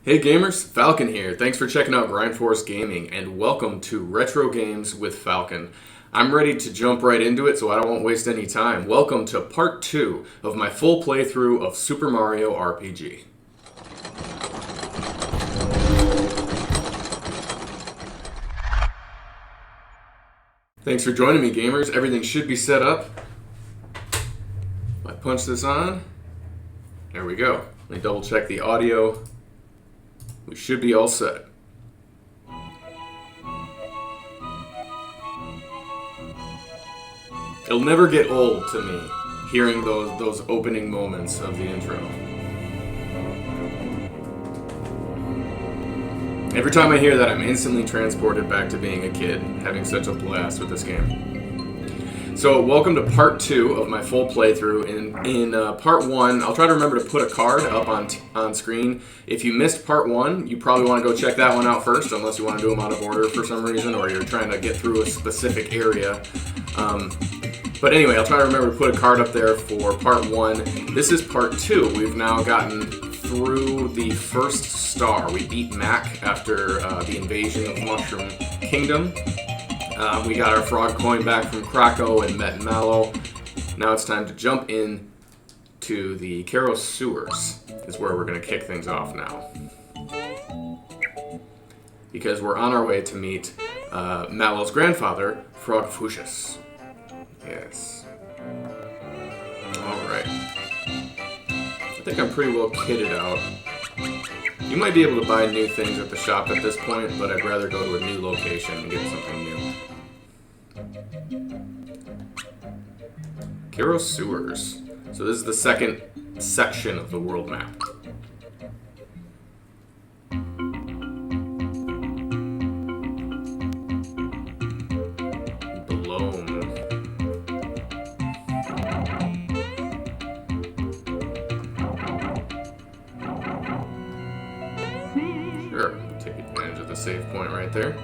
Hey gamers, Falcon here. Thanks for checking out Grindforce Gaming and welcome to Retro Games with Falcon. I'm ready to jump right into it so I won't waste any time. Welcome to part 2 of my full playthrough of Super Mario RPG. Thanks for joining me, gamers. Everything should be set up. If I punch this on, there we go. Let me double check the audio. We should be all set. It'll never get old to me hearing those opening moments of the intro. Every time I hear that, I'm instantly transported back to being a kid, having such a blast with this game. So, welcome to part 2 of my full playthrough. In part 1, I'll try to remember to put a card up on screen. If you missed part 1, you probably want to go check that one out first, unless you want to do them out of order for some reason, or you're trying to get through a specific area. But anyway, I'll try to remember to put a card up there for part 1. This is part 2. We've now gotten through the first star. We beat Mac after the invasion of Mushroom Kingdom. We got our frog coin back from Krakow and met Mallow. Now it's time to jump in to the Kero Sewers, is where we're going to kick things off now. Because we're on our way to meet Mallow's grandfather, Frogfuicius. Yes. Alright. I think I'm pretty well kitted out. You might be able to buy new things at the shop at this point, but I'd rather go to a new location and get something new. Kero Sewers. So this is the second section of the world map. Belome. Sure, take advantage of the save point right there.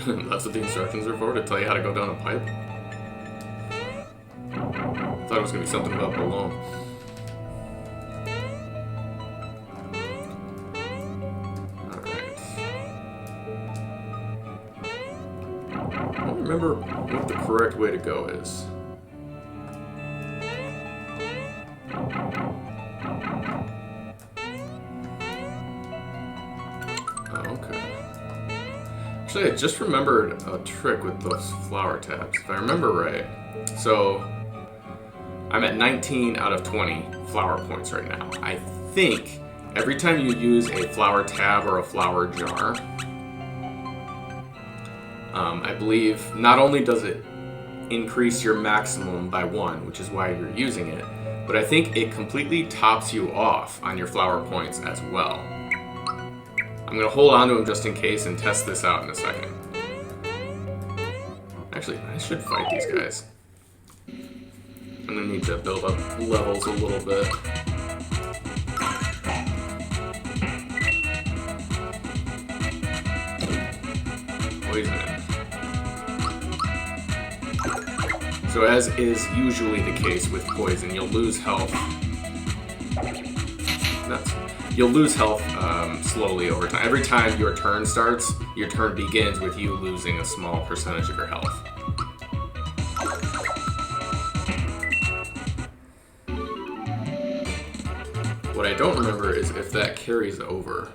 That's what the instructions are for, to tell you how to go down a pipe? I thought it was going to be something about Belome. Alright. I don't remember what the correct way to go is. Actually, I just remembered a trick with those flower tabs, if I remember right. So, I'm at 19 out of 20 flower points right now. I think every time you use a flower tab or a flower jar, I believe not only does it increase your maximum by 1, which is why you're using it, but I think it completely tops you off on your flower points as well. I'm going to hold on to him just in case and test this out in a second. Actually, I should fight these guys. I'm going to need to build up levels a little bit. Poison it. So as is usually the case with poison, you'll lose health. You'll lose health slowly over time. Every time your turn starts, your turn begins with you losing a small percentage of your health. What I don't remember is if that carries over.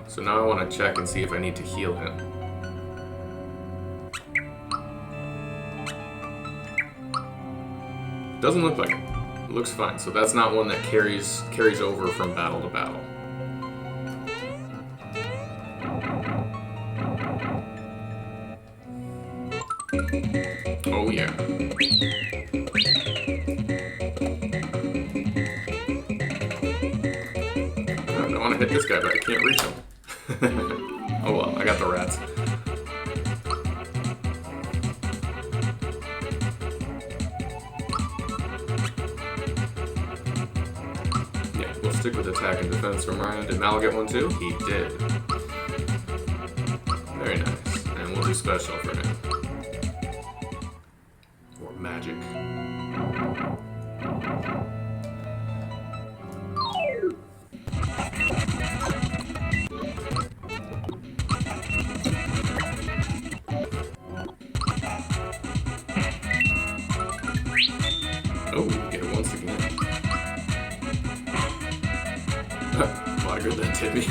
So now I want to check and see if I need to heal him. Doesn't look like it. It looks fine. So that's not one that carries over from battle to battle. Oh yeah. I want to hit this guy, but I can't reach him. Oh well, I got the rats. We'll stick with attack and defense from Ryan. Did Mal get one too? He did. Very nice. And we'll do special for him. Or magic. Oh, get it once again. A lot of good that did me.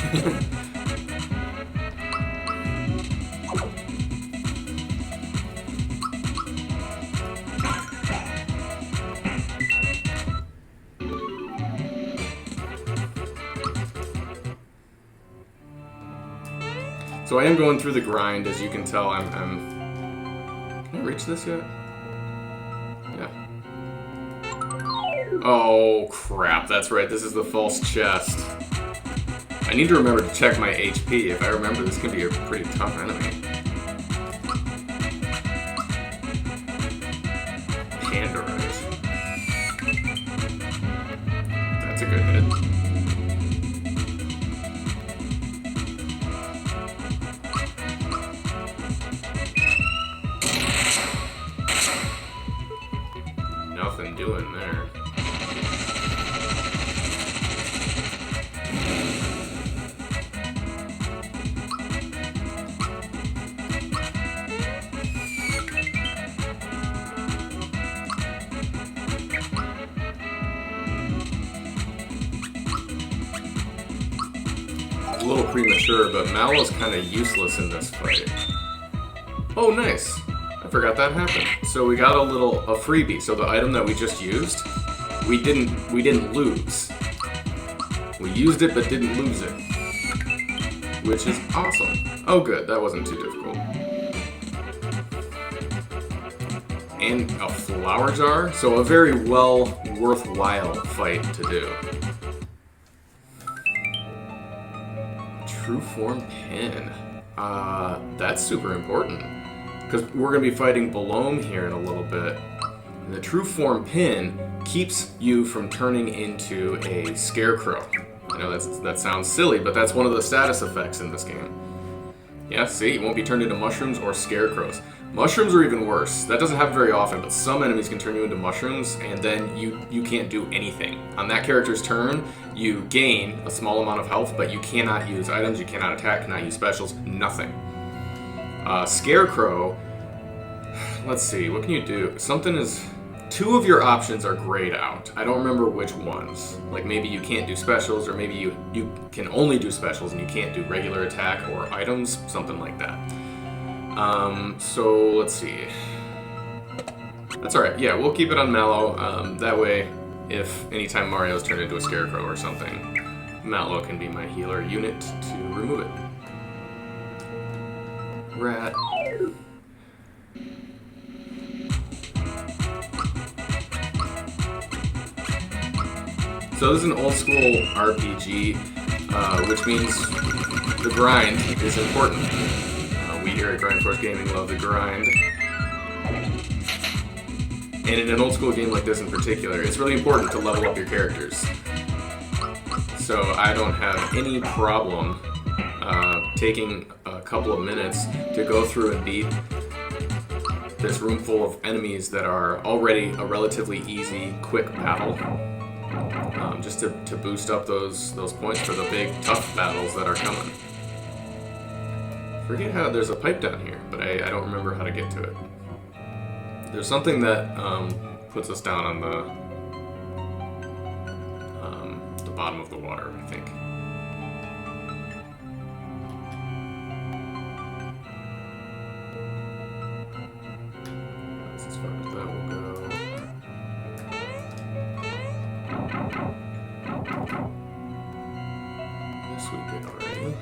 So I am going through the grind, as you can tell. I'm Can I reach this yet? Yeah. Oh, crap. That's right. This is the false chest. I need to remember to check my HP. If I remember, this can be a pretty tough enemy. Panderite. That's a good hit. Nothing doing there. A little premature, but Mallow's kind of useless in this fight. Oh, nice. I forgot that happened. So we got a freebie. So the item that we just used, we didn't lose. We used it but didn't lose it, which is awesome. Oh, good. That wasn't too difficult. And a flower jar, so a very worthwhile fight to do. True form pin. That's super important, because we're going to be fighting Belome here in a little bit. And the true form pin keeps you from turning into a scarecrow. I know that sounds silly, but that's one of the status effects in this game. Yeah, see, you won't be turned into mushrooms or scarecrows. Mushrooms are even worse. That doesn't happen very often, but some enemies can turn you into mushrooms, and then you can't do anything. On that character's turn, you gain a small amount of health, but you cannot use items, you cannot attack, cannot use specials, nothing. Scarecrow, let's see, what can you do? Two of your options are grayed out. I don't remember which ones. Like maybe you can't do specials, or maybe you can only do specials and you can't do regular attack or items, something like that. So let's see. That's alright, yeah, we'll keep it on Mallow. That way, if anytime Mario's turned into a scarecrow or something, Mallow can be my healer unit to remove it. Rat. So this is an old school RPG, which means the grind is important. We here at Grind Force Gaming love the grind. And in an old school game like this in particular, it's really important to level up your characters. So I don't have any problem taking a couple of minutes to go through and beat this room full of enemies that are already a relatively easy, quick battle. Just to boost up those points for the big, tough battles that are coming. Forget how there's a pipe down here, but I don't remember how to get to it. There's something that puts us down on the bottom of the water, I think. That's as far as that will go. This we did already.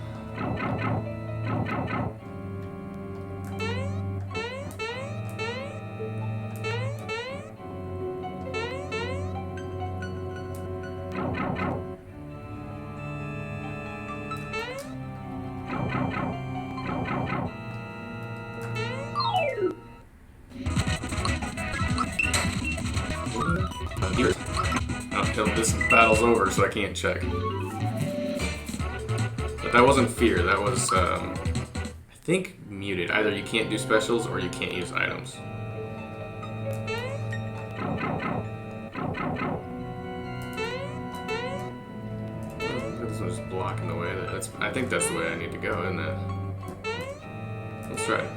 Here. Oh, this battle's over, so I can't check. But that wasn't fear, that was, I think, muted. Either you can't do specials or you can't use items. This one's blocking the way. I think that's the way I need to go, isn't it? Let's try it.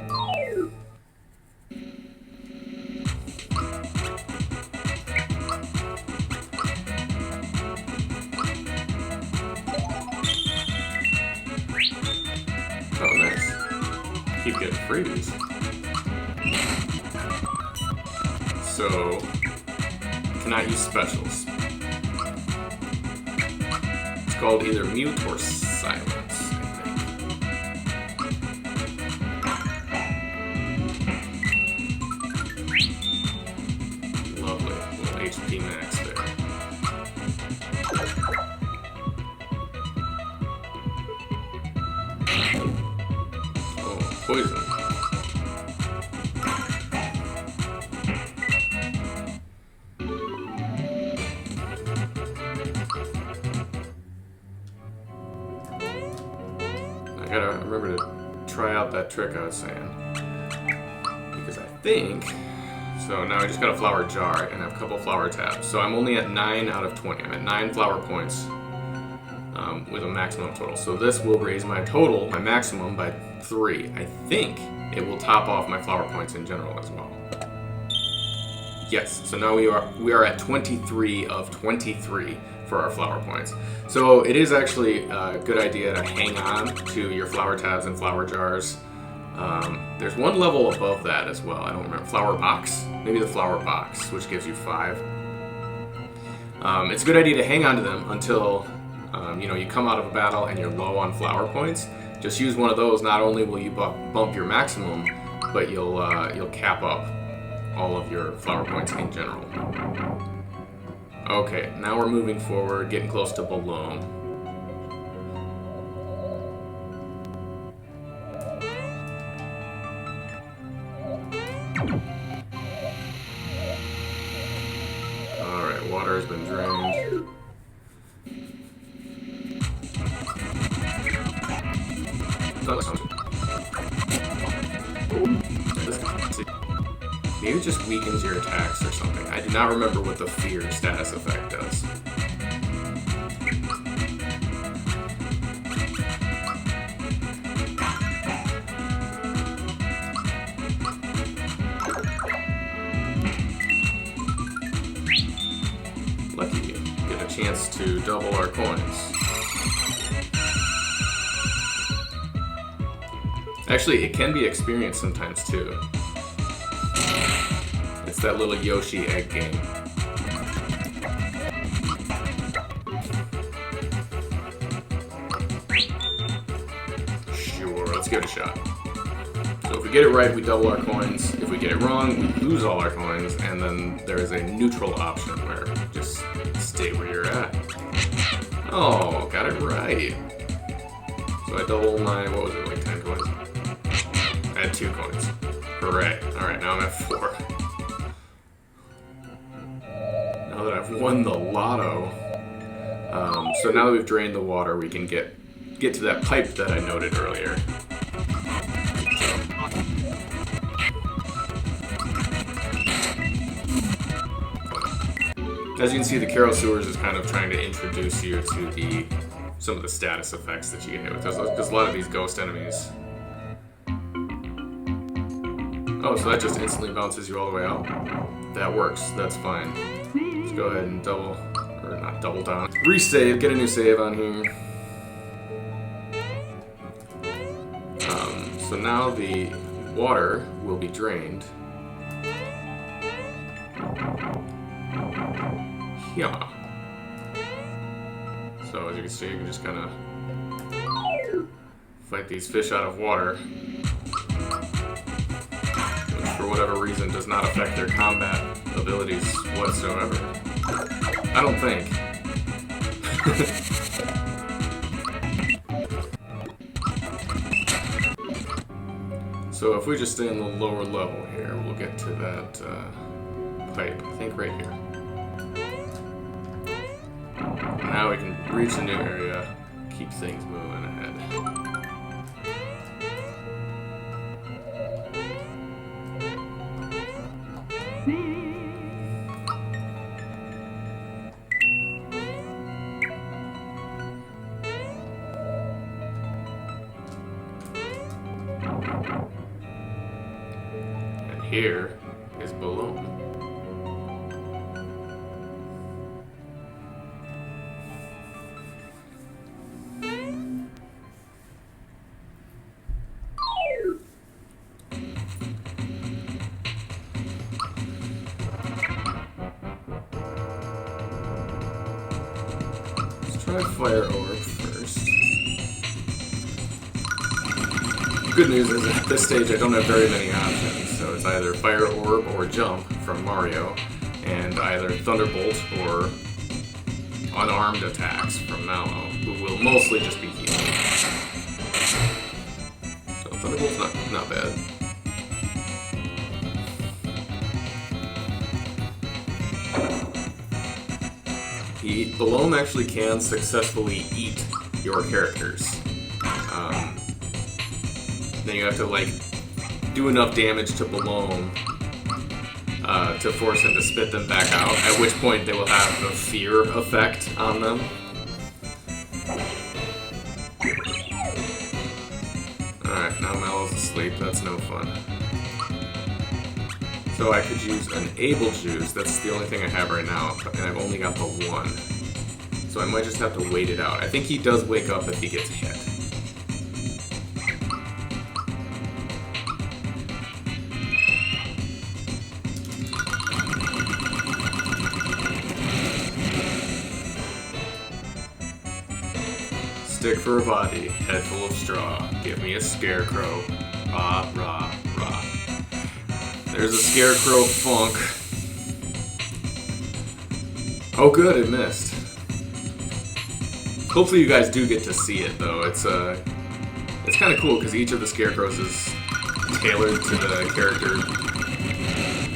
Oh, nice. Keep getting freebies. So, cannot use specials. It's called either mute or silence, I think. Lovely. Little HP max there. Oh, poison. I gotta remember to try out that trick I was saying. Because I think... So now I just got a flower jar and I have a couple flower tabs. So I'm only at 9 out of 20. I'm at 9 flower points with a maximum total. So this will raise my total, my maximum, by 3. I think it will top off my flower points in general as well. Yes, so now we are at 23 of 23 for our flower points. So it is actually a good idea to hang on to your flower tabs and flower jars. There's one level above that as well. I don't remember. Flower box. Maybe the flower box, which gives you 5. It's a good idea to hang on to them until you come out of a battle and you're low on flower points. Just use one of those. Not only will you bump your maximum, but you'll cap up all of your flower points in general. Okay, now we're moving forward, getting close to Belome. Alright, water has been drained. Maybe it just weakens your attacks or something. I do not remember what the fear status effect does. Lucky, get a chance to double our coins. Actually, it can be experienced sometimes too. It's that little Yoshi egg game. Sure, let's give it a shot. So if we get it right, we double our coins. If we get it wrong, we lose all our coins, and then there is a neutral option where just stay where you're at. Oh, got it right. So I double my, what was it, like 10 coins? I had 2 coins. Hooray. Alright, now I'm at 4. Now that I've won the lotto, so now that we've drained the water, we can get to that pipe that I noted earlier. As you can see, the Kero Sewers is kind of trying to introduce you to some of the status effects that you can hit with. There's a lot of these ghost enemies. Oh, so that just instantly bounces you all the way out? That works, that's fine. Let's go ahead and not double down. Resave, get a new save on here. So now the water will be drained. Yeah. So as you can see, you can just kind of fight these fish out of water. Which for whatever reason does not affect their combat abilities whatsoever. I don't think. So if we just stay in the lower level here, we'll get to that pipe, I think right here. Now we can reach a new area, keep things moving ahead. And here is Belome. Try Fire Orb first. Good news is at this stage I don't have very many options, so it's either Fire Orb or Jump from Mario, and either Thunderbolt or unarmed attacks from Mallow, who will mostly just be healing. So Thunderbolt's not bad. Belome actually can successfully eat your characters. Then you have to like do enough damage to Belome to force him to spit them back out, at which point they will have the fear effect on them. Alright, now Mallow's asleep, that's no fun. So I could use an Able Juice, that's the only thing I have right now, and I've only got the one. So I might just have to wait it out. I think he does wake up if he gets hit. Stick for a body, head full of straw. Give me a scarecrow. Rah, rah, rah. There's a scarecrow funk. Oh good, it missed. Hopefully you guys do get to see it though. It's kind of cool because each of the scarecrows is tailored to the character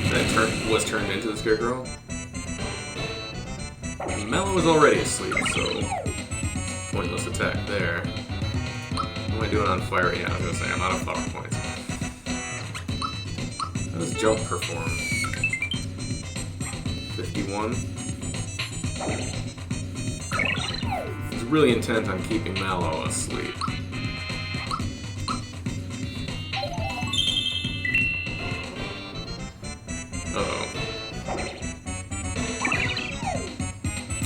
that was turned into the scarecrow. Mallow was already asleep, so pointless attack there. What am I doing on fire? Yeah, I was gonna say I'm out of power points. How does Jump perform? 51. He's really intent on keeping Mallow asleep. Uh-oh.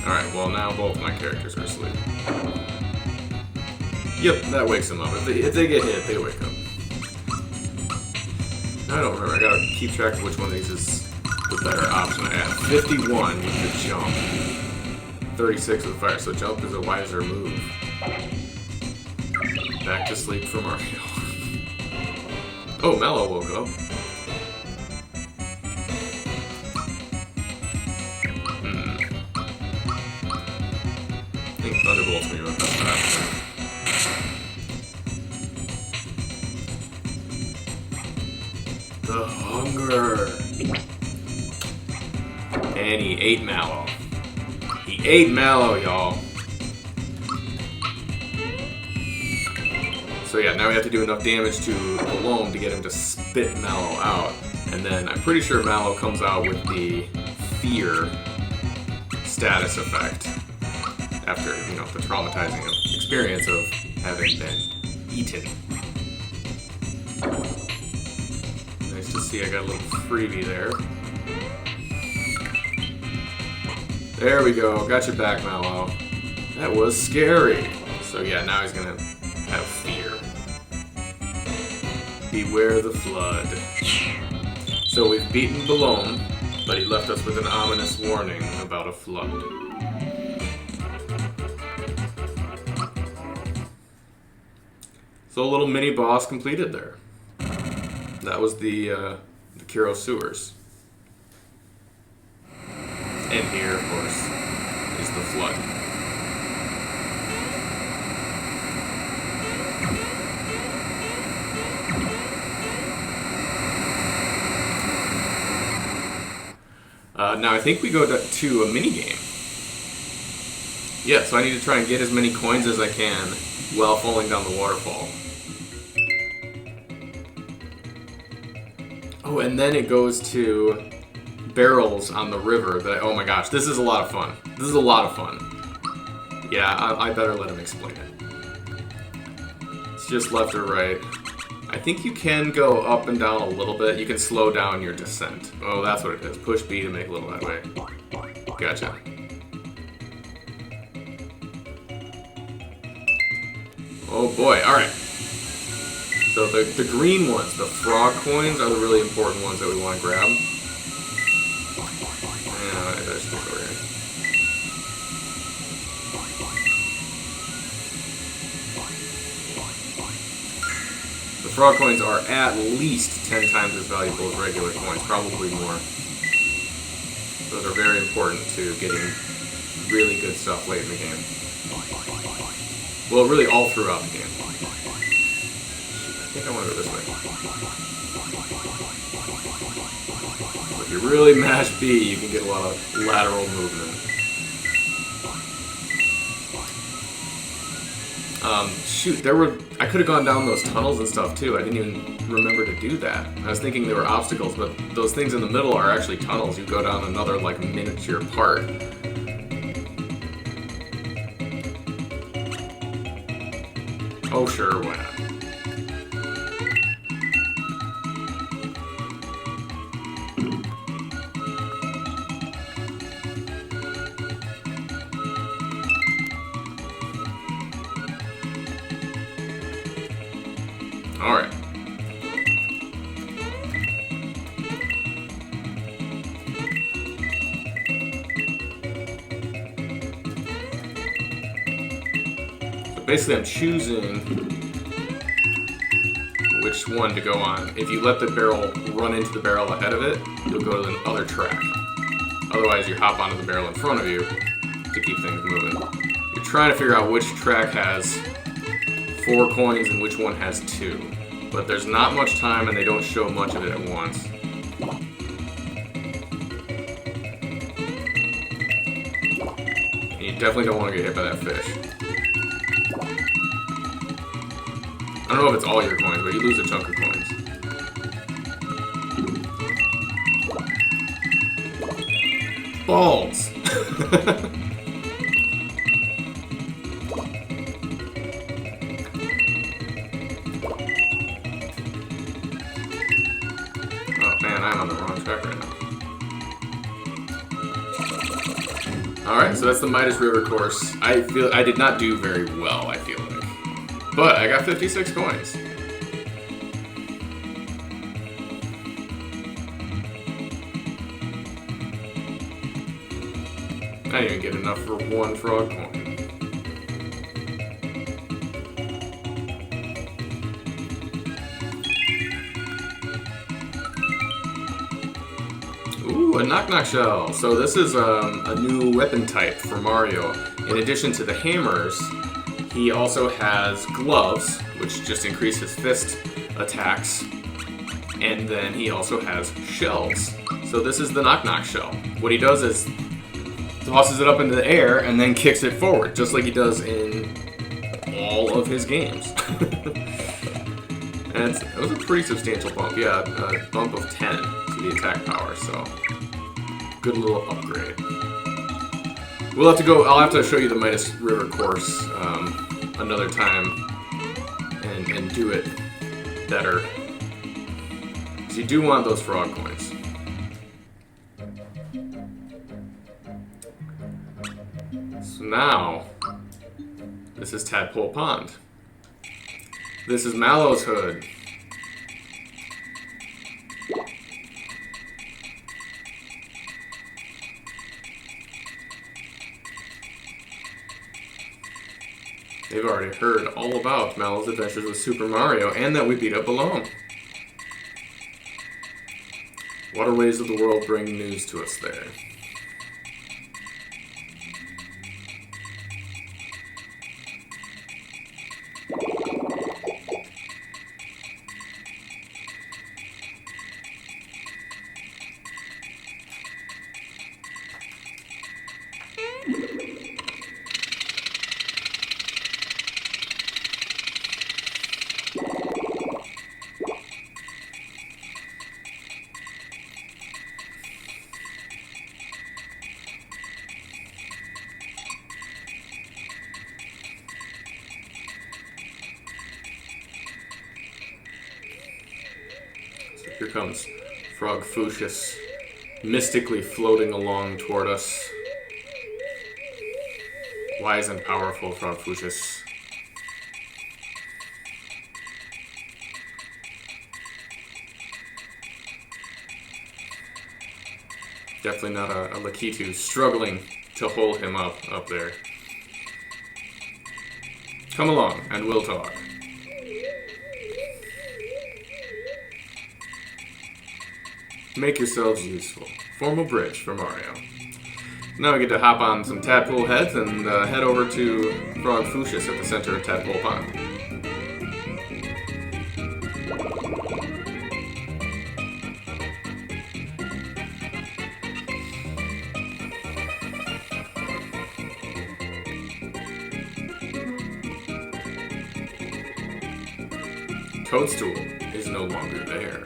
Alright, well now both my characters are asleep. Yep, that wakes them up. If they get hit, they wake up. I don't remember. I gotta keep track of which one of these is the better option I have. 51 with the Jump. 36 with Fire, so Jump is a wiser move. Back to sleep for Mario. Oh, Mallow woke up. I think Thunderbolt's gonna be my best option. The hunger. And he ate Mallow. He ate Mallow, y'all. So yeah, now we have to do enough damage to Belome to get him to spit Mallow out. And then I'm pretty sure Mallow comes out with the fear status effect after, you know, the traumatizing experience of having been eaten. Nice to see I got a little freebie there. There we go, got your back, Mallow. That was scary. So yeah, now he's gonna have fear. Beware the flood. So we've beaten Belome, but he left us with an ominous warning about a flood. So a little mini boss completed there. That was the Kero Sewers. And here, of course, is the flood. Now I think we go to a mini game. Yeah, so I need to try and get as many coins as I can while falling down the waterfall. Oh, and then it goes to barrels on the river that oh my gosh, this is a lot of fun. This is a lot of fun. Yeah, I better let him explain it. It's just left or right. I think you can go up and down a little bit. You can slow down your descent. Oh, that's what it is. Push B to make a little headway. Gotcha. Oh boy, alright. So the green ones, the frog coins, are the really important ones that we want to grab. And I better stick over here. The frog coins are at least 10 times as valuable as regular coins, probably more. Those are very important to getting really good stuff late in the game. Well, really all throughout the game. I think I want to go this way. So if you really mash B, you can get a lot of lateral movement. Shoot, I could have gone down those tunnels and stuff too. I didn't even remember to do that. I was thinking they were obstacles, but those things in the middle are actually tunnels. You go down another, like, miniature part. Oh, sure, why not? Alright. So basically I'm choosing which one to go on. If you let the barrel run into the barrel ahead of it, you'll go to the other track. Otherwise you hop onto the barrel in front of you to keep things moving. You're trying to figure out which track has 4 coins and which one has 2. But there's not much time and they don't show much of it at once. And you definitely don't want to get hit by that fish. I don't know if it's all your coins, but you lose a chunk of coins. Balls! I'm on the wrong track right now. Alright, so that's the Midas River course. I did not do very well, I feel like. But I got 56 coins. I didn't even get enough for 1 frog coin. Ooh, a knock-knock shell. So this is a new weapon type for Mario. In addition to the hammers, he also has gloves, which just increase his fist attacks. And then he also has shells. So this is the knock-knock shell. What he does is tosses it up into the air and then kicks it forward, just like he does in all of his games. And it was a pretty substantial bump. Yeah, a bump of 10 to the attack power, so good little upgrade. We'll have to go, I'll have to show you the Midas River course another time and do it better. So you do want those frog coins. So now, this is Tadpole Pond. This is Mallow's hood. They've already heard all about Mallow's adventures with Super Mario and that we beat up Belome. Waterways of the world bring news to us there. Here comes Frogfuicius, mystically floating along toward us. Wise and powerful Frogfuicius. Definitely not a Lakitu struggling to hold him up there. Come along, and we'll talk. Make yourselves useful. Form a bridge for Mario. Now we get to hop on some tadpole heads and head over to Frogfuicius at the center of Tadpole Pond. Toadstool is no longer there.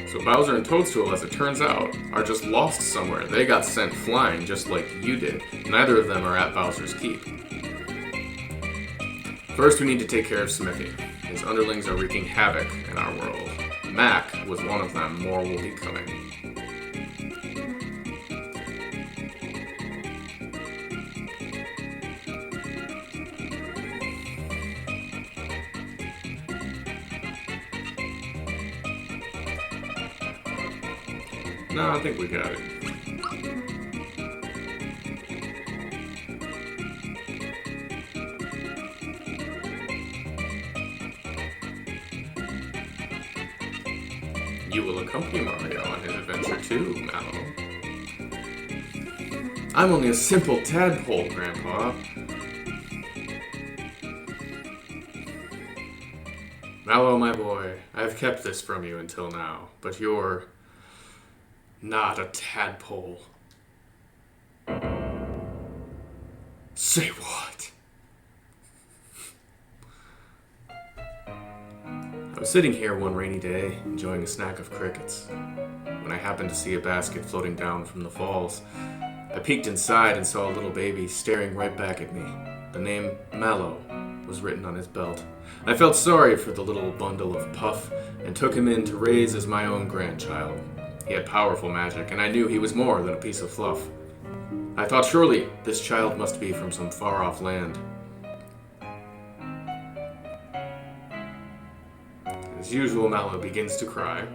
So Bowser and Toadstool, as it turns out, are just lost somewhere. They got sent flying just like you did. Neither of them are at Bowser's Keep. First, we need to take care of Smithy. His underlings are wreaking havoc in our world. Mac was one of them. More will be coming. No, I think we got it. You will accompany Mario on his adventure too, Mallow. I'm only a simple tadpole, Grandpa. Mallow, my boy, I've kept this from you until now, but you're not a tadpole. Say what? I was sitting here one rainy day, enjoying a snack of crickets, when I happened to see a basket floating down from the falls. I peeked inside and saw a little baby staring right back at me. The name Mallow was written on his belt. I felt sorry for the little bundle of puff and took him in to raise as my own grandchild. He had powerful magic, and I knew he was more than a piece of fluff. I thought surely this child must be from some far-off land. As usual, Mallow begins to cry.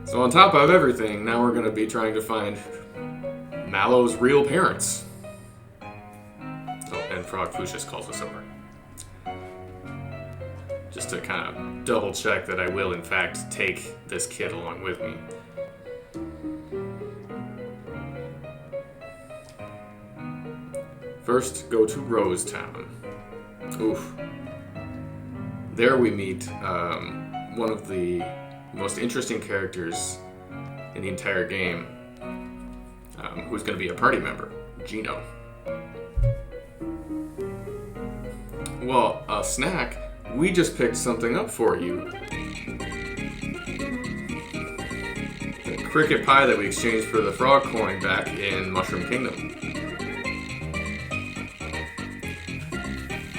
So on top of everything, now we're going to be trying to find Mallow's real parents. And Frogfuicius calls us over. Just to kind of double check that I will in fact take this kid along with me. First, go to Rose Town. Oof. There we meet one of the most interesting characters in the entire game, who's going to be a party member, Gino. Well, Snack, we just picked something up for you. The cricket pie that we exchanged for the frog coin back in Mushroom Kingdom.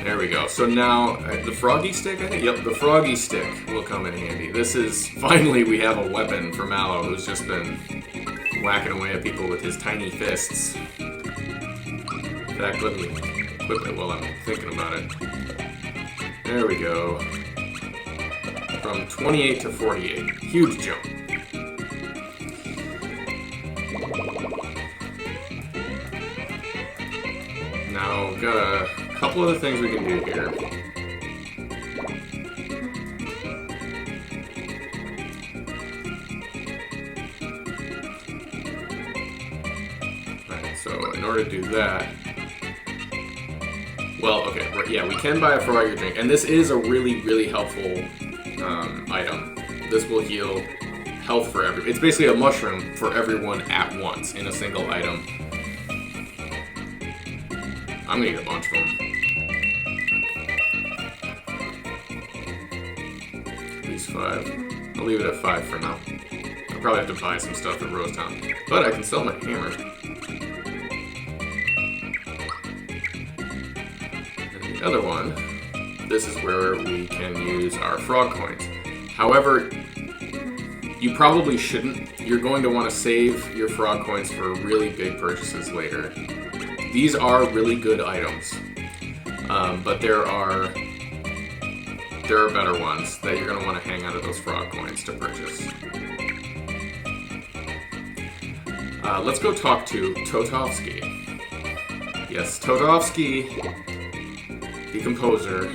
There we go. So now, the froggy stick, I think? Yep, the froggy stick will come in handy. This is, finally we have a weapon for Mallow, who's just been whacking away at people with his tiny fists. In fact, let me equip it while I'm thinking about it. There we go. From 28 to 48. Huge jump. Now, got a couple other things we can do here. Alright, so in order to do that, Well, okay, yeah, we can buy a frog drink, and this is a really, really helpful item. This will heal health for everyone. It's basically a mushroom for everyone at once in a single item. I'm gonna eat a bunch of them. At least 5. I'll leave it at 5 for now. I'll probably have to buy some stuff at Rose Town, but I can sell my hammer. The other one, this is where we can use our frog coins. However, you probably shouldn't. You're going to want to save your frog coins for really big purchases later. These are really good items, but there are better ones that you're going to want to hang out of those frog coins to purchase. Let's go talk to Toadofsky. Yes, Toadofsky, the composer.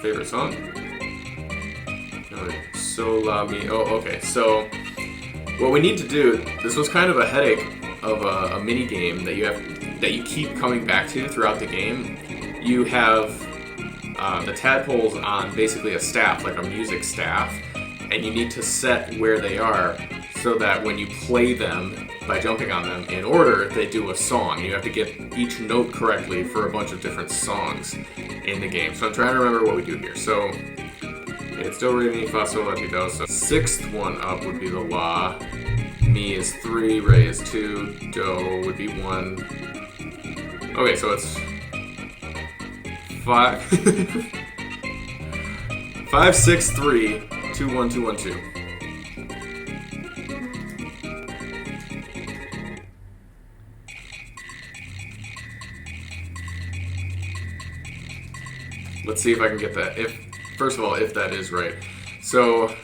Favorite song? So La Mi. Oh, okay. So what we need to do. This was kind of a headache of a mini game that you keep coming back to throughout the game. You have the tadpoles on basically a staff, like a music staff, and you need to set where they are so that when you play them by jumping on them in order, they do a song. You have to get each note correctly for a bunch of different songs in the game. So I'm trying to remember what we do here. So it's do, re, mi, fa, sol, la, ti, do. So 6th one up would be the la. Mi is 3, re is 2, do would be 1. Okay, so it's 5. 5, 6, 3, 2, 1, 2, 1, 2. Let's see if I can get that. First of all, if that is right. So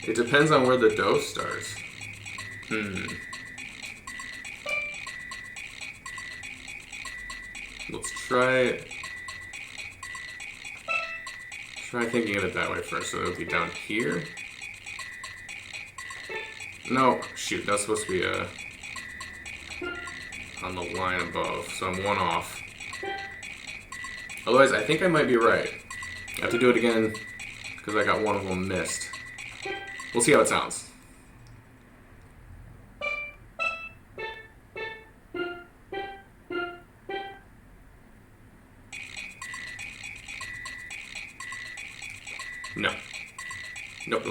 it depends on where the do starts. Let's try thinking of it that way first. So it would be down here. No, shoot, that's supposed to be on the line above. So I'm 1 off. Otherwise, I think I might be right. I have to do it again because I got one of them missed. We'll see how it sounds. No. Nope.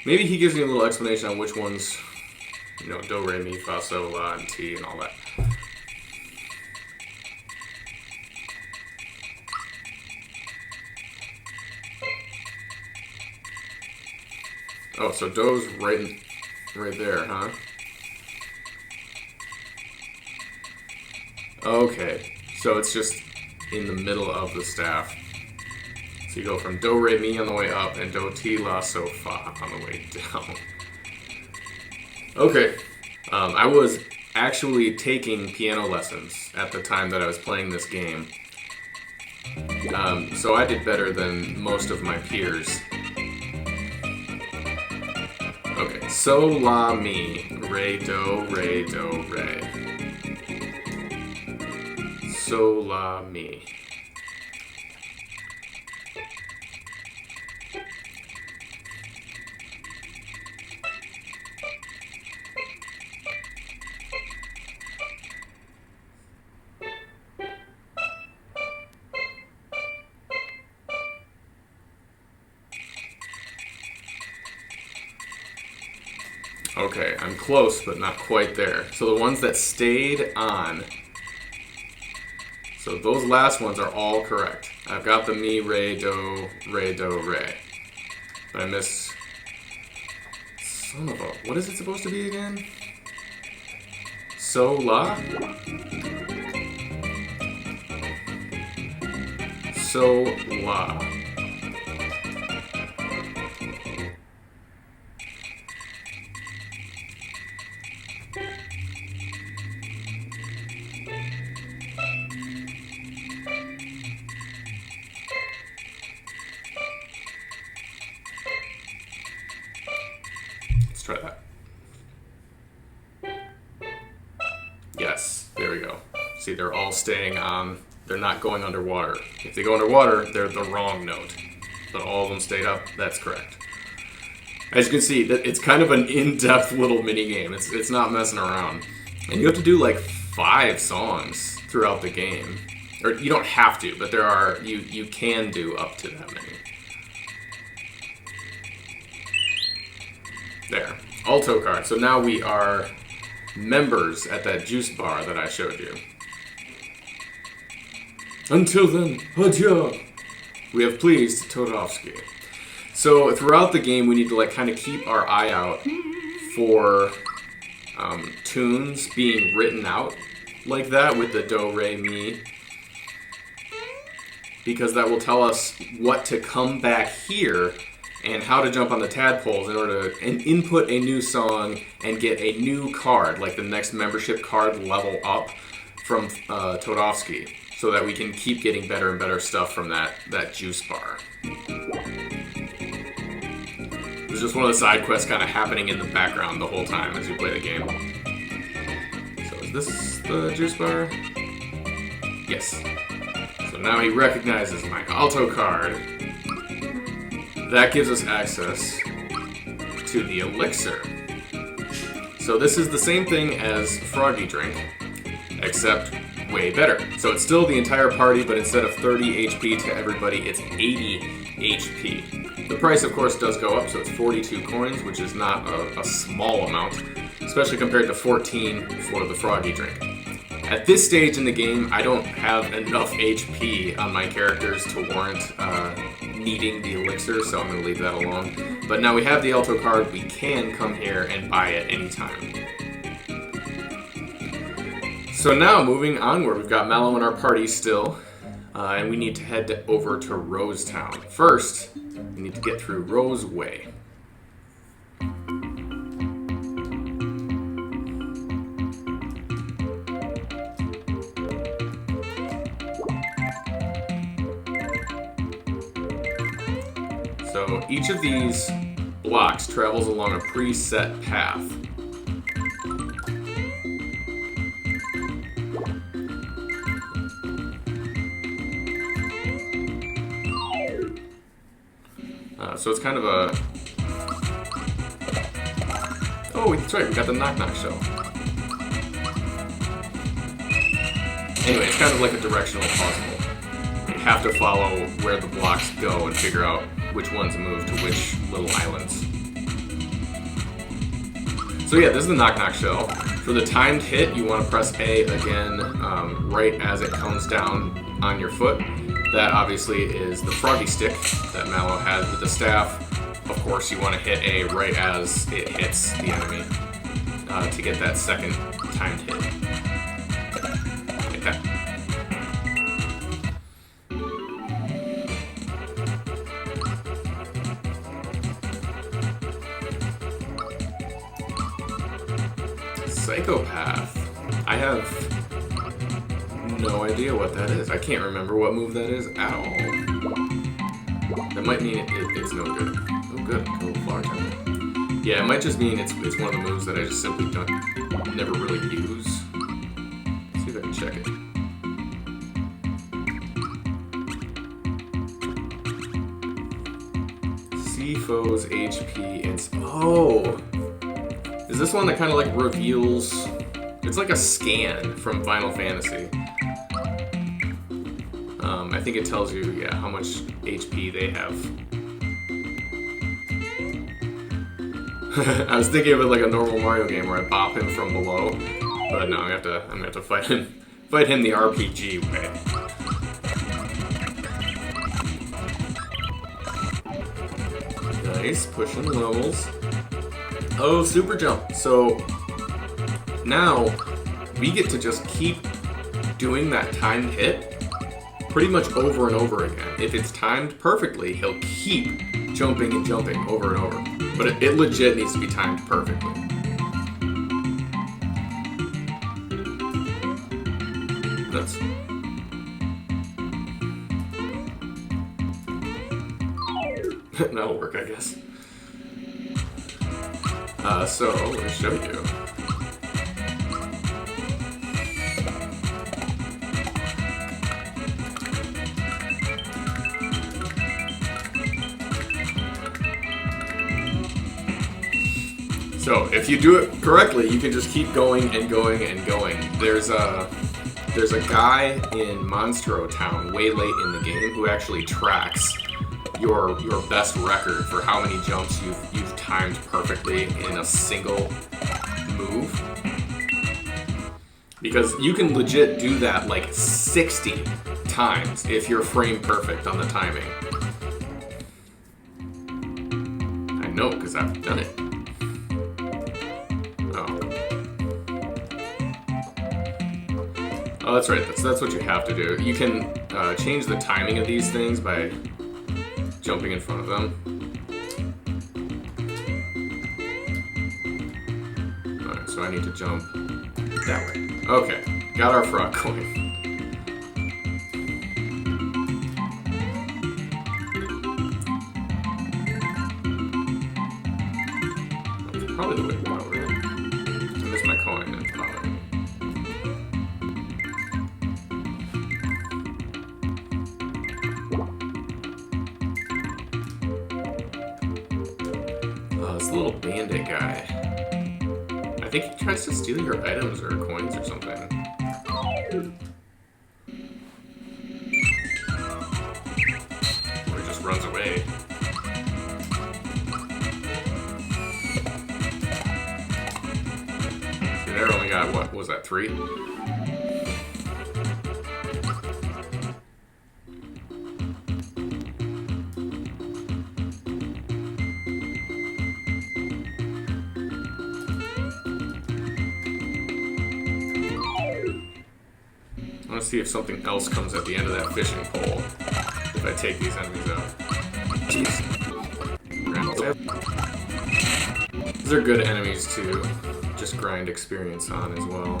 Maybe he gives me a little explanation on which ones, do, re, mi, fa, sol, la, and ti, and all that. Oh, so do's right there, huh? Okay, so it's just in the middle of the staff. So you go from do, re, mi on the way up, and do, ti, la, so, fa on the way down. Okay, I was actually taking piano lessons at the time that I was playing this game. So I did better than most of my peers. Okay, so, la, mi, re, do, re. So, la, mi. Okay, I'm close, but not quite there. So the ones that stayed on, so those last ones are all correct. I've got the mi, re, do, re. But I missed, son of a, what is it supposed to be again? So, la? So, la. Let's try that. they're all staying on, they're not going underwater. If they go underwater, they're the wrong note. But all of them stayed up, that's correct. As you can see, it's kind of an in-depth little mini-game. It's not messing around. And you have to do like 5 songs throughout the game. Or you don't have to, but there are, you can do up to that many. There. Alto card. So now we are members at that juice bar that I showed you. Until then, adieu! We have pleased Toadofsky. So throughout the game, we need to like kind of keep our eye out for tunes being written out like that with the do, re, mi. Because that will tell us what to come back here and how to jump on the tadpoles in order to input a new song and get a new card, like the next membership card level up from Toadofsky, so that we can keep getting better and better stuff from that juice bar. It's just one of the side quests kind of happening in the background the whole time as you play the game. So is this the juice bar? Yes. So now he recognizes my alto card. That gives us access to the elixir. So this is the same thing as Froggy Drink, except way better. So it's still the entire party, but instead of 30 HP to everybody, it's 80 HP. The price, of course, does go up, so it's 42 coins, which is not a small amount, especially compared to 14 for the Froggy Drink. At this stage in the game, I don't have enough HP on my characters to warrant needing the elixir, so I'm going to leave that alone. But now we have the alto card, we can come here and buy it anytime. So now, moving onward, we've got Mallow in our party still, and we need to head over to Rose Town. First, we need to get through Rose Way. So each of these blocks travels along a preset path. So it's kind of a... Oh, that's right, we got the knock-knock shell. Anyway, it's kind of like a directional puzzle. You have to follow where the blocks go and figure out which ones move to which little islands. So yeah, this is the knock-knock shell. For the timed hit, you want to press A again right as it comes down on your foot. That obviously is the froggy stick that Mallow has with the staff. Of course, you want to hit A right as it hits the enemy to get that second timed hit. Like that. Psychopath. I have no idea what that is. I can't remember what move that is at all. That might mean it's no good. Oh good, go flower temple. Yeah, it might just mean it's one of the moves that I just simply never really use. Let's see if I can check it. See foes HP and... Oh! Is this one that kind of like reveals... It's like a scan from Final Fantasy. I think it tells you, yeah, how much HP they have. I was thinking of it like a normal Mario game where I bop him from below, but no, I'm gonna have to fight him the RPG way. Nice, pushing the levels. Oh, super jump. So now we get to just keep doing that timed hit pretty much over and over again. If it's timed perfectly, he'll keep jumping and jumping over and over. But it legit needs to be timed perfectly. That's... That'll work, I guess. So, I'm going to show you. So if you do it correctly, you can just keep going and going and going. There's a guy in Monstro Town way late in the game who actually tracks your best record for how many jumps you've timed perfectly in a single move. Because you can legit do that like 60 times if you're frame perfect on the timing. I know, because I've done it. Oh, that's right. That's what you have to do. You can change the timing of these things by jumping in front of them. Alright, so I need to jump that way. Okay, got our frog coin. That's probably the way to go, really. I missed my coin, that's probably. This little bandit guy. I think he tries to steal your items or coins or something. Or he just runs away. See, there only got, what was that, 3? I want to see if something else comes at the end of that fishing pole if I take these enemies out. These are good enemies to just grind experience on as well.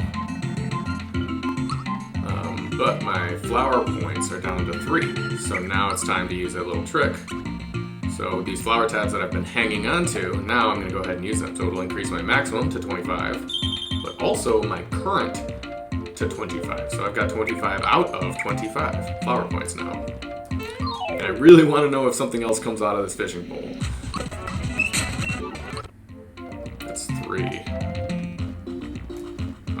But my flower points are down to 3, so now it's time to use that little trick. So these flower tabs that I've been hanging on to, now I'm going to go ahead and use them. So it'll increase my maximum to 25, but also my current to 25. So I've got 25 out of 25 flower points now. And I really want to know if something else comes out of this fishing pole. That's 3.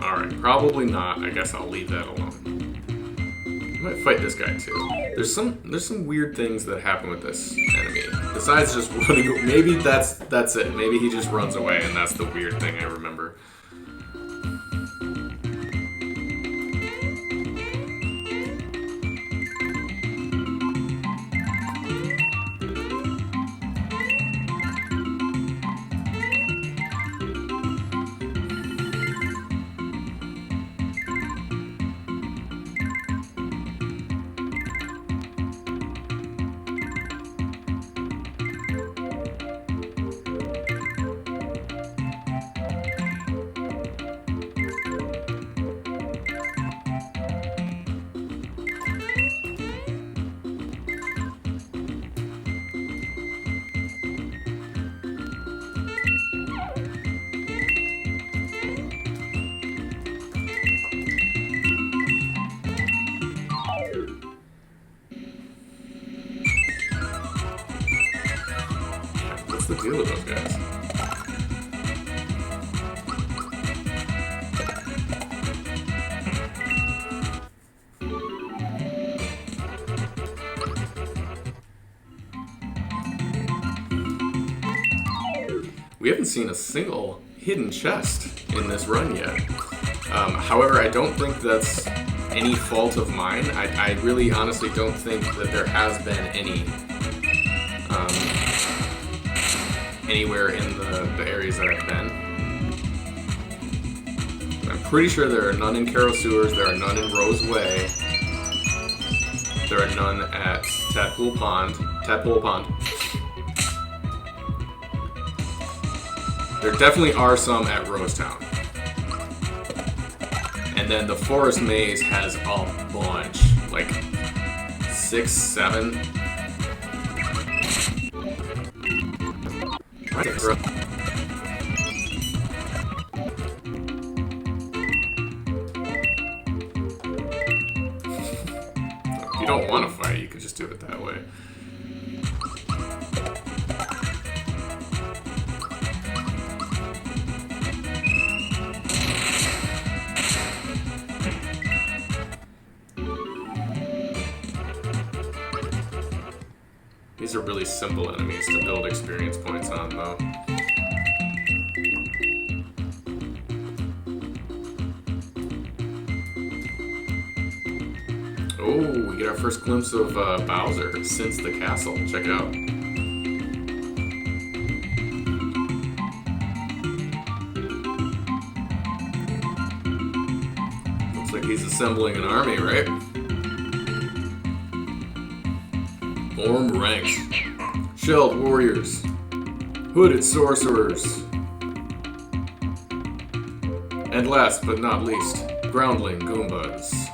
Alright, probably not. I guess I'll leave that alone. I might fight this guy too. There's some weird things that happen with this enemy. Besides just running, maybe that's it. Maybe he just runs away and that's the weird thing I remember. What's the deal with those guys? We haven't seen a single hidden chest in this run yet. However, I don't think that's any fault of mine. I really honestly don't think that there has been any anywhere in the areas that I've been. I'm pretty sure there are none in Kero Sewers, there are none in Rose Way, there are none at Tadpole Pond. There definitely are some at Rosetown. And then the Forest Maze has a bunch, like 6, 7. If you don't want to fight, you could just do it that way. These are really simple enemies to build experience points on, though. Oh, we get our first glimpse of Bowser since the castle. Check it out. Looks like he's assembling an army, right? Form ranks. Shelled warriors. Hooded sorcerers. And last but not least, groundling Goombas.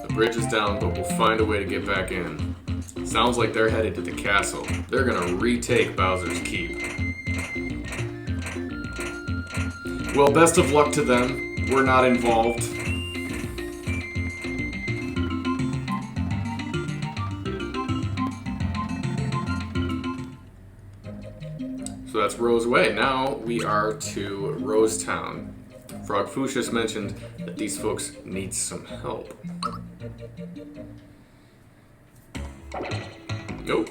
The bridge is down, but we'll find a way to get back in. Sounds like they're headed to the castle. They're gonna retake Bowser's Keep. Well, best of luck to them. We're not involved. So that's Rose Way. Now we are to Rose Town. Frogfuicius mentioned that these folks need some help. Nope.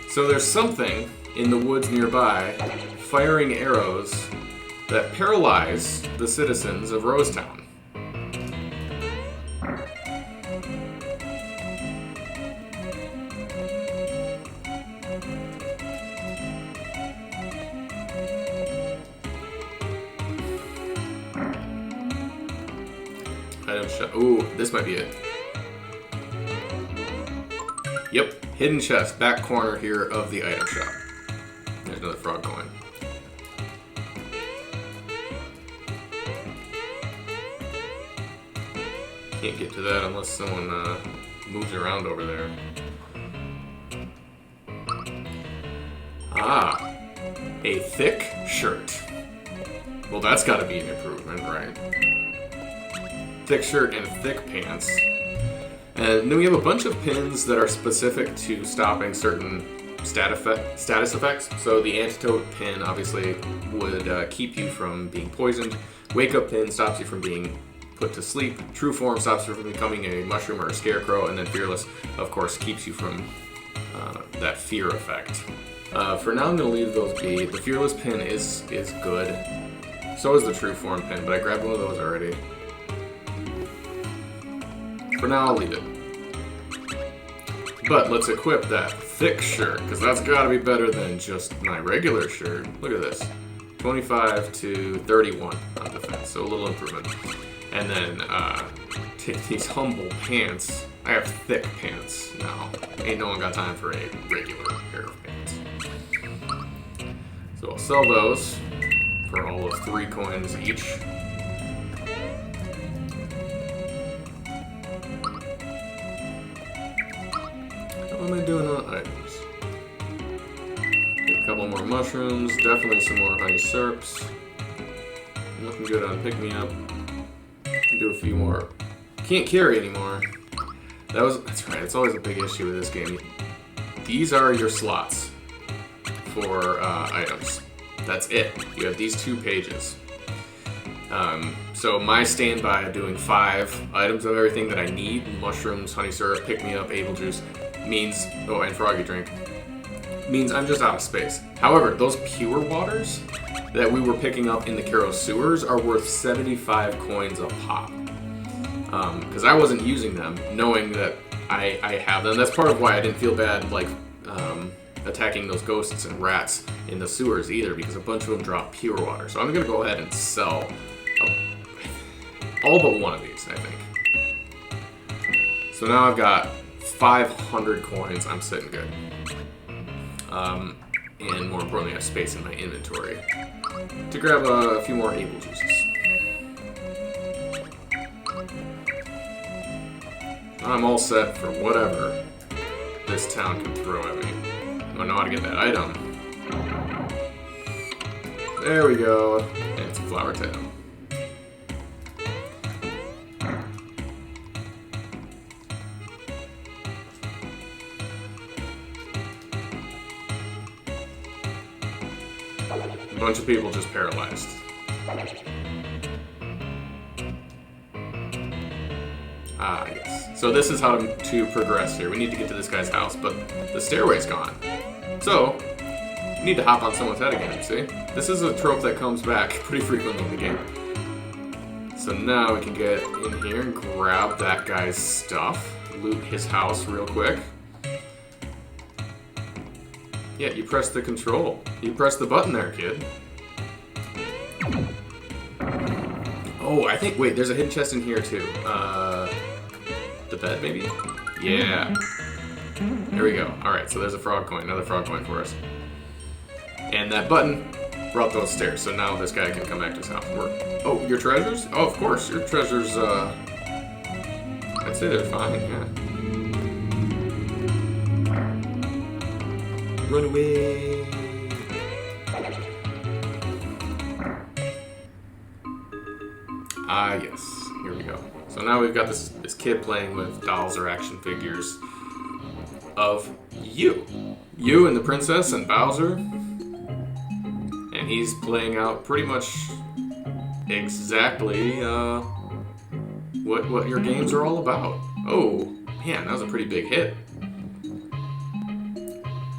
So there's something in the woods nearby firing arrows that paralyze the citizens of Rose Town. Item shop. Ooh, this might be it. Yep, hidden chest, back corner here of the item shop. There's another frog coin. Can't get to that unless someone moves around over there. Ah, a thick shirt. Well, that's got to be an improvement, right? Thick shirt and thick pants. And then we have a bunch of pins that are specific to stopping certain status effects. So the antidote pin obviously would keep you from being poisoned. Wake up pin stops you from being put to sleep. True form stops you from becoming a mushroom or a scarecrow. And then fearless, of course, keeps you from that fear effect. For now, I'm going to leave those be. The fearless pin is good. So is the true form pin, but I grabbed one of those already. For now, I'll leave it. But let's equip that thick shirt, because that's got to be better than just my regular shirt. Look at this. 25 to 31 on defense, so a little improvement. And then take these humble pants. I have thick pants now. Ain't no one got time for a regular pair of pants. So I'll sell those for all of 3 coins each. What am I doing on items? Get a couple more mushrooms, definitely some more honey syrups. Looking good on pick me up. Do a few more. Can't carry anymore. That's right, it's always a big issue with this game. These are your slots for items. That's it. You have these 2 pages. So my standby of doing 5 items of everything that I need, mushrooms, honey syrup, pick me up, able juice, means, oh, and froggy drink, means I'm just out of space. However, those pure waters that we were picking up in the Kero Sewers are worth 75 coins a pop. Because I wasn't using them, knowing that I have them. That's part of why I didn't feel bad, like, attacking those ghosts and rats in the sewers either, because a bunch of them drop pure water. So I'm going to go ahead and sell all but one of these, I think. So now I've got 500 coins. I'm sitting good. And more importantly, I have space in my inventory to grab a few more able juices. I'm all set for whatever this town can throw at me. I know how to get that item. There we go. And it's a flower tail. A bunch of people just paralyzed. Ah, yes. So this is how to progress here. We need to get to this guy's house, but the stairway's gone. So, we need to hop on someone's head again, see? This is a trope that comes back pretty frequently in the game. So now we can get in here and grab that guy's stuff. Loot his house real quick. Yeah, you press the control. You press the button there, kid. Oh, I think, wait, there's a hidden chest in here too. The bed, maybe? Yeah. There we go. Alright, so there's a frog coin, another frog coin for us. And that button brought those stairs, so now this guy can come back to his house. Oh, your treasures? Oh, of course, your treasures, I'd say they're fine, yeah. Run away! Ah, yes. Here we go. So now we've got this kid playing with dolls or action figures of you. You and the princess and Bowser. And he's playing out pretty much exactly what your games are all about. Oh, man, that was a pretty big hit.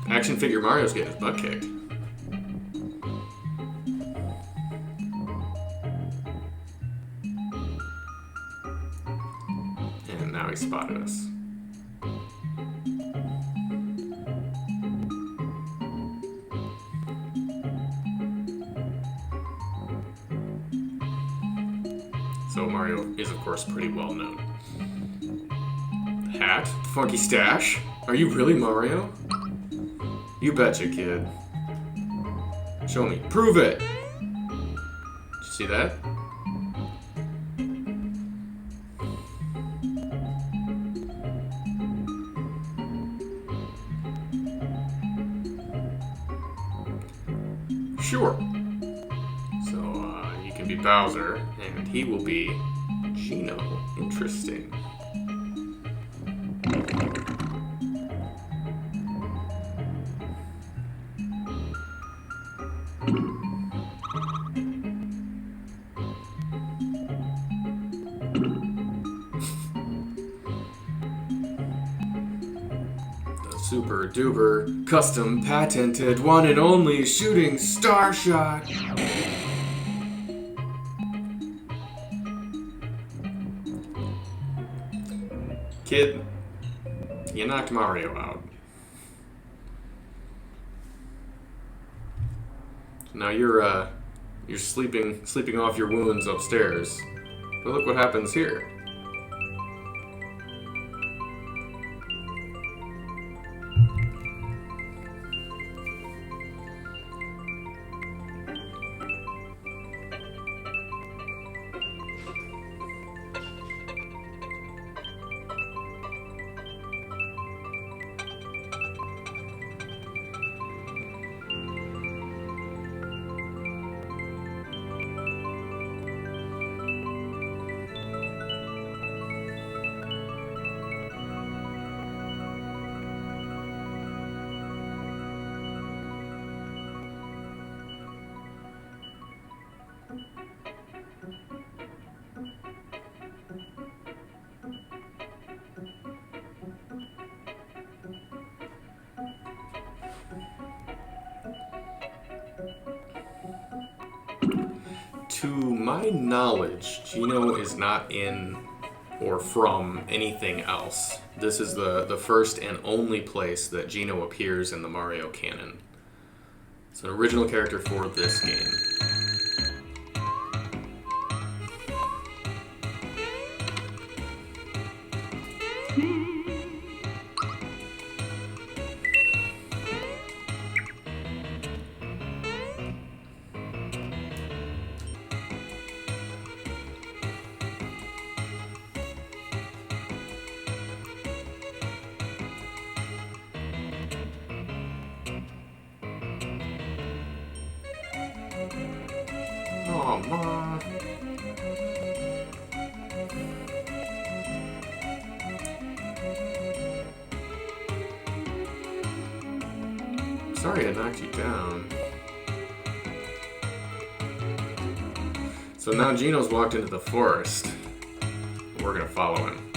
Action figure Mario's getting his butt kicked. And now he spotted us. So Mario is, of course, pretty well known. Hat? Funky stash? Are you really Mario? You betcha, kid. Show me. Prove it! Did you see that? Sure. So, he can be Bowser, and he will be Gino. Interesting. Super duper custom patented one and only shooting star shot. Kid, you knocked Mario out. So now you're sleeping off your wounds upstairs. But look what happens here. To my knowledge, Gino is not in or from anything else. This is the first and only place that Gino appears in the Mario canon. It's an original character for this game. Oh, Ma. Sorry I knocked you down. So now Gino's walked into the forest. We're gonna follow him.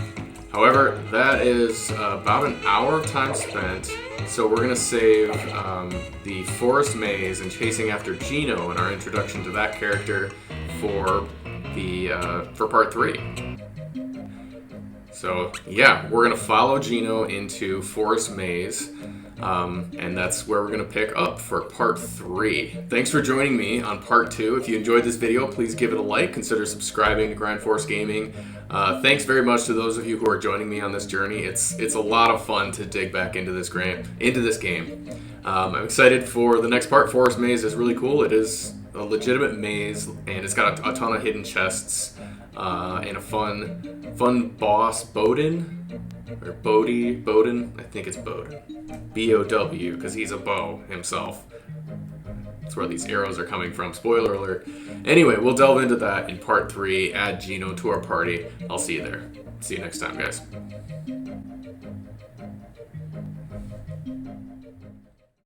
However, that is about an hour of time spent, so we're going to save the forest maze and chasing after Gino in our introduction to that character for part 3. So yeah, we're going to follow Gino into Forest Maze, and that's where we're going to pick up for part 3. Thanks for joining me on part 2. If you enjoyed this video, please give it a like, consider subscribing to Grind Force Gaming. Thanks very much to those of you who are joining me on this journey. It's a lot of fun to dig back into this game. I'm excited for the next part. Forest Maze is really cool. It is a legitimate maze, and it's got a ton of hidden chests and a fun boss, Bowden, or Bowden. I think it's Bowden. B-O-W, because he's a bow himself. That's where these arrows are coming from. Spoiler alert. Anyway, we'll delve into that in part 3. Add Gino to our party. I'll see you there. See you next time, guys.